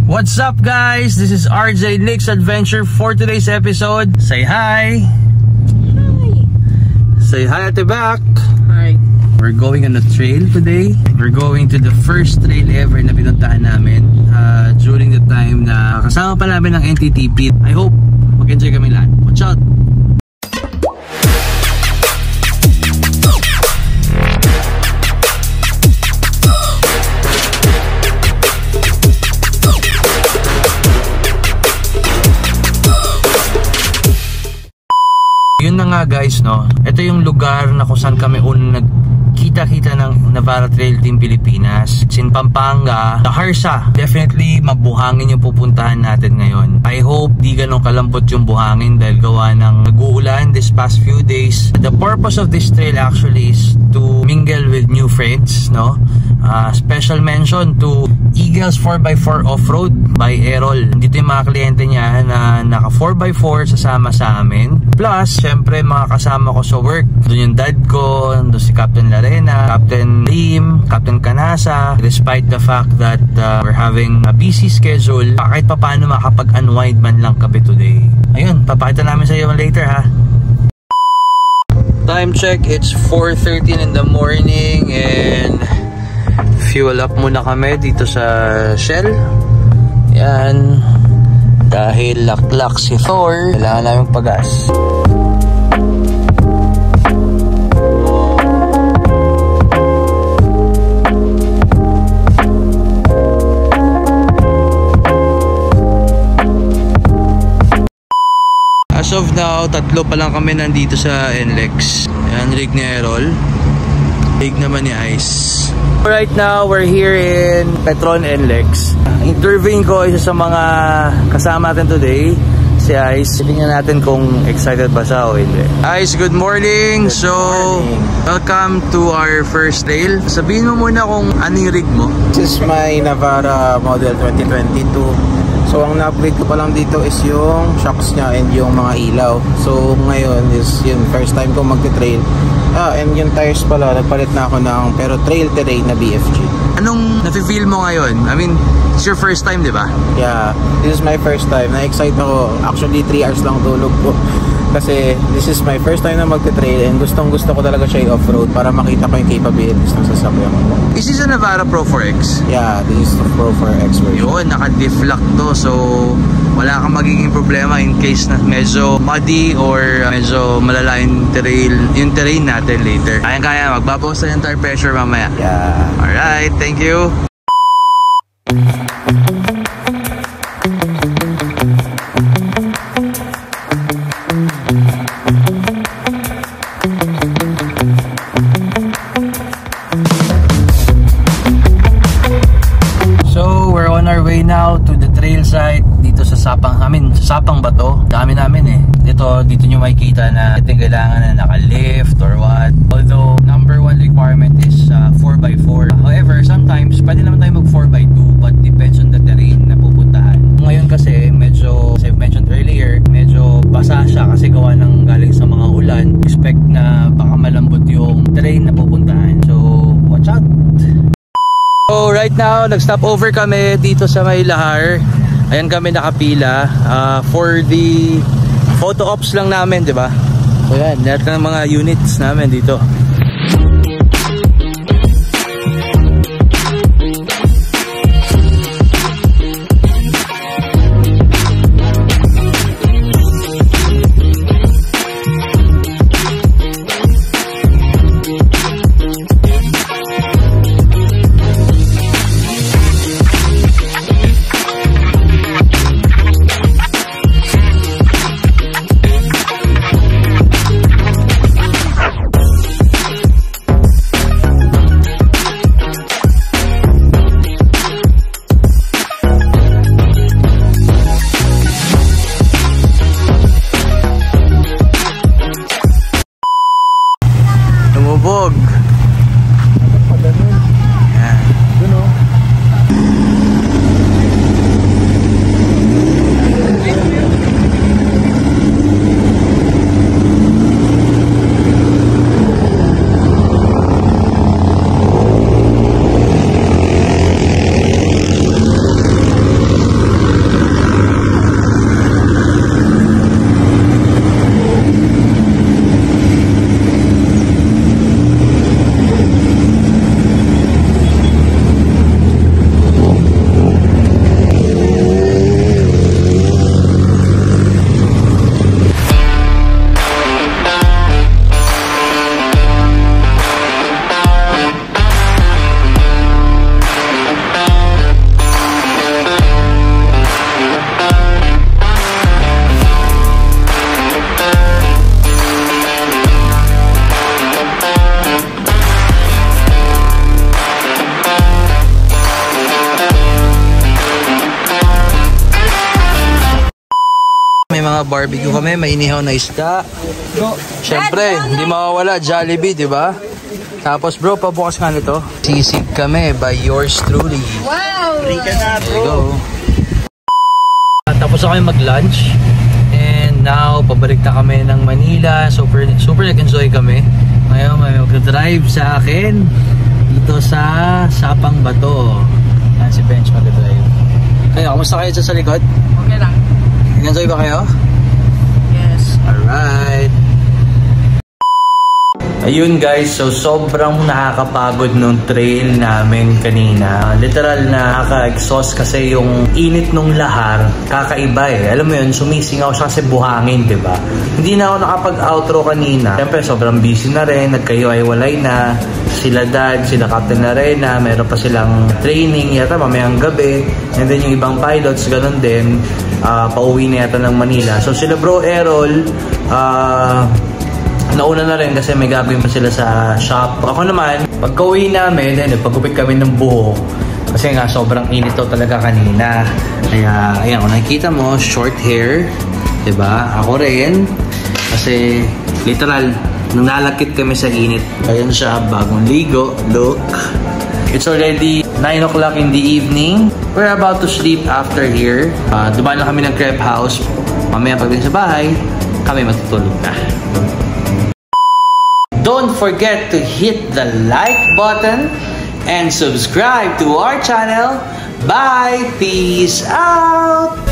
What's up guys? This is RJ Nick's Adventure for today's episode. Say hi! Hi! Say hi at the back! Hi! We're going on a trail today. We're going to the first trail ever na pinuntahan namin during the time na kasama pa namin ng NTTP. I hope mag-enjoy kami lahat. Watch out! Yun na nga guys, no? Ito yung lugar na kung saan kami unang nagkita-kita ng Navarra Trail Team Pilipinas. Sin Pampanga, Taharsa. Definitely mabuhangin yung pupuntahan natin ngayon. I hope di ganun kalambot yung buhangin dahil gawa ng nag-uulan this past few days. The purpose of this trail actually is to mingle with new friends, no? Special mention to Eagles 4x4 Off-Road by Errol. Dito yung mga kliyente niya na naka 4x4 sasama sa amin. Plus, syempre mga kasama ko sa work. Doon yung dad ko, doon si Captain Larena, Captain Lim, Captain Canasa. Despite the fact that we're having a busy schedule, kahit pa paano makapag-unwind man lang kami today. Ayun, papakita namin sa iyo later ha. Time check, it's 4:13 in the morning and fuel up muna kami dito sa Shell. Yan. Dahil laklak si Thor, kailangan namin pagas. As of now, tatlo pa lang kami nandito sa NLEX. Yan, rig ni Errol. Rig naman ni Ice. Right now, we're here in Petron NLEX. Interviewing ko isa sa mga kasama natin today, si Ice. Tingnan natin kung excited ba siya o hindi. Ice, good morning! Good morning. Welcome to our first trail. Sabihin mo muna kung anong rig mo. This is my Navarra model 2022. So ang na-upgrade ko pa lang dito is yung shocks niya and yung mga ilaw. So ngayon is yung first time ko magte-trail. And yung tires pala, nagpalit na ako ng pero trail terrain na BFG. Anong nafe-feel mo ngayon? I mean, it's your first time, di ba? Yeah, this is my first time. Na-excite ako. Actually 3 hours lang tulog ko. Kasi this is my first time na magte-trail and gustong-gusto ko talaga siya i-off-road para makita ko yung capabilities ng sasakyan ko. Is this a Navarra Pro 4X? Yeah, this is the Pro 4X version. Yun, naka-diff lock to. So, wala kang magiging problema in case na medyo muddy or medyo malala yung terrain natin later. Kaya magbabawas na yung tire pressure mamaya. Yeah. Alright, thank you. Now to the trail site dito sa Sapang, Sapang ba to? Dami namin eh. Dito nyo makikita na kailangan na naka-lift or what. Although number 1 requirement is 4x4. However, sometimes pwede naman tayo mag 4x2 but depends on the terrain na pupuntahan. Ngayon kasi medyo, as I mentioned earlier, medyo basa siya kasi gawa ng galing sa mga ulan. Expect na baka malambot yung terrain na pupuntahan. So watch out! So right now, nag-stop over kami dito sa may Lahar. Ayan kami nakapila for the photo ops lang namin, di ba? So yan, lahat ng mga units namin dito. barbecue kami, may inihaw na isda. Siyempre, hindi mawawala Jollibee, di ba? Tapos bro, pabukas nga nito. Sisig kami by yours truly. Wow! Drink ka na, There you bro. go. Tapos na kami mag-lunch. And now, pabalik na kami ng Manila. Super nag-enjoy kami. Ngayon, may mag-drive sa akin dito sa Sapang Bato. Yan si Bench mag-drive. Kayo, kamusta kayo sa likod? Okay lang. Nag-enjoy ba kayo? Yes. Alright. Ayun guys, so sobrang nakakapagod nung trail namin kanina. Literal na nakaka-exhaust kasi yung init nung lahar, kakaiba eh. Alam mo yun, sumisingaw siya kasi buhangin, diba? Hindi na ako nakapag-outro kanina. Siyempre, sobrang busy na rin, nagkahiwa-hiwalay na. Sila Dad, sila Captain Arena, meron pa silang training yata mamayang gabi. And then yung ibang pilots, ganun din. Pauwi na yata ng Manila. So sila Bro Errol, nauna na rin kasi may gagawin pa sila sa shop. Ako naman, pagka-uwi namin, pagkupit kami ng buhok. Kasi nga, sobrang init daw talaga kanina. Kaya, ayan, kung nakikita mo, short hair. Diba? Ako rin. Kasi, literal, nung nalakit kami sa init, ayan siya, bagong ligo. Look. It's already 9 o'clock in the evening. We're about to sleep after here. Dumaan na kami ng crepe house. Mamaya pagdating sa bahay, kami matutulog na. Don't forget to hit the like button and subscribe to our channel. Bye! Peace out!